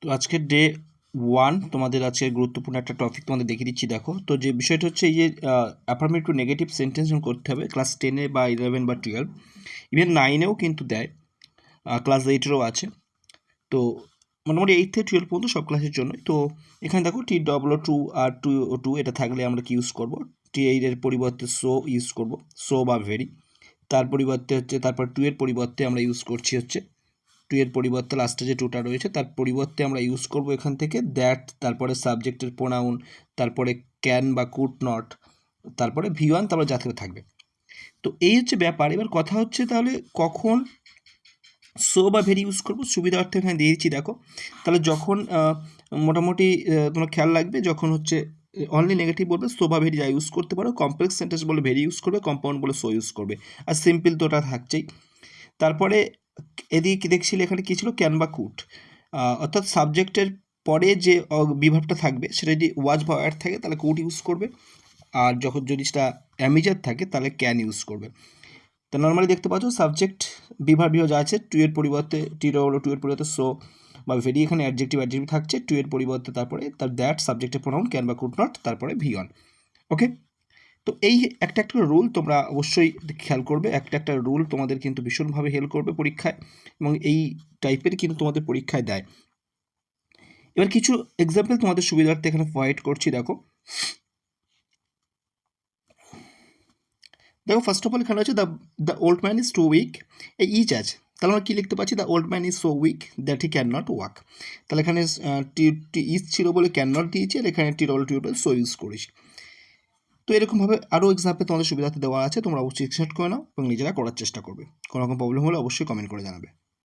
তো আজকের ডে 1 তোমাদের আজকে গুরুত্বপূর্ণ একটা টপিক তোমাদের দেখিয়ে দিচ্ছি। দেখো, তো যে বিষয়টা হচ্ছে এই যে অ্যাফার্মেটিভ নেগেটিভ সেন্টেন্স করতে হবে ক্লাস 10-এ বা 11 বা 12, ইভেন 9-এও কিন্তু দেয়, ক্লাস 8-এরও আছে। তো মোটামুটি 8 থেকে 12 পর্যন্ত সব ক্লাসের জন্যই। তো এখানে দেখো TW2 আর 2 এটা থাকলে আমরা কি ইউজ করব, T8 এর পরিবর্তে সো ইউজ করব, সো বা ভেরি। তার পরিবর্তে হচ্ছে তারপর 2 এর পরিবর্তে আমরা ইউজ করছি হচ্ছে 2 এর পরিবর্তে লাস্টে যে 2টা রয়েছে তার পরিবর্তে আমরা ইউজ করব এখান থেকে দ্যাট, তারপরে সাবজেক্টের প্রোনাউন, তারপরে ক্যান বা কুড নট, তারপরে V1, তারপরে যা থেকে থাকবে। তো এই হচ্ছে ব্যাপার। এবার কথা হচ্ছে তাহলে কখন সো বা ভেরি ইউজ করবো, সুবিধার্থে এখানে দিয়ে দিচ্ছি। দেখো, তাহলে যখন মোটামুটি তোমার খেয়াল রাখবে, যখন হচ্ছে অনলি নেগেটিভ বলবে সো বা ভেরি যা ইউজ করতে পারো, কমপ্লেক্স সেন্টেন্স বলে ভেরি ইউজ করবে, কম্পাউন্ড বলে সো ইউজ করবে, আর সিম্পল তো ওটা থাকছেই। তারপরে এদিকে দেখছিলে এখানে কী ছিল, ক্যান বা কুড, অর্থাৎ সাবজেক্টের পরে যে বিভাগটা থাকবে সেটা যদি ওয়াজ বা ওয়ার থাকে তাহলে কুড ইউজ করবে, আর যখন যদি সেটা অ্যামিজার থাকে তাহলে ক্যান ইউজ করবে। তো নর্মালি দেখতে পাচ্ছ সাবজেক্ট বিভাগ যা আছে 2 এর পরিবর্তে TW2 এর পরিবর্তে সো বা ভেরি, এখানে অ্যাডজেক্টিভ থাকছে 2 এর পরিবর্তে, তারপরে তার দ্যাট সাবজেক্টের প্রোনাউন ক্যান বা কুড নট, তারপরে V1। ওকে, তো এই একটা একটা রুল তোমরা অবশ্যই খেয়াল করবে। একটা রুল তোমাদের কিন্তু ভীষণভাবে হেল্প করবে পরীক্ষায়, এবং এই টাইপের কিন্তু তোমাদের পরীক্ষায় দেয়। এবার কিছু এক্সাম্পল তোমাদের সুবিধার্থে এখানে প্রোভাইড করছি। দেখো, ফার্স্ট অফ অল এখানে হচ্ছে the old man is too weak, এই ইচ আছে, তাহলে আমরা কী লিখতে পারছি, the old man is so weak that he can not walk. তাহলে এখানে ইজ ছিল বলে ক্যান নট দিয়েছি, আর এখানে TW2 বলে সো ইউজ করেছি। তো এরকমভাবে আরও এক্সাম্পল তোমাদের সুবিধাতে দেওয়া আছে, তোমরা অবশ্যই স্ক্রিনশট করে নাও এবং নিজেরা করার চেষ্টা করবে। কোনো রকম প্রবলেম হলে অবশ্যই কমেন্ট করে জানাবে।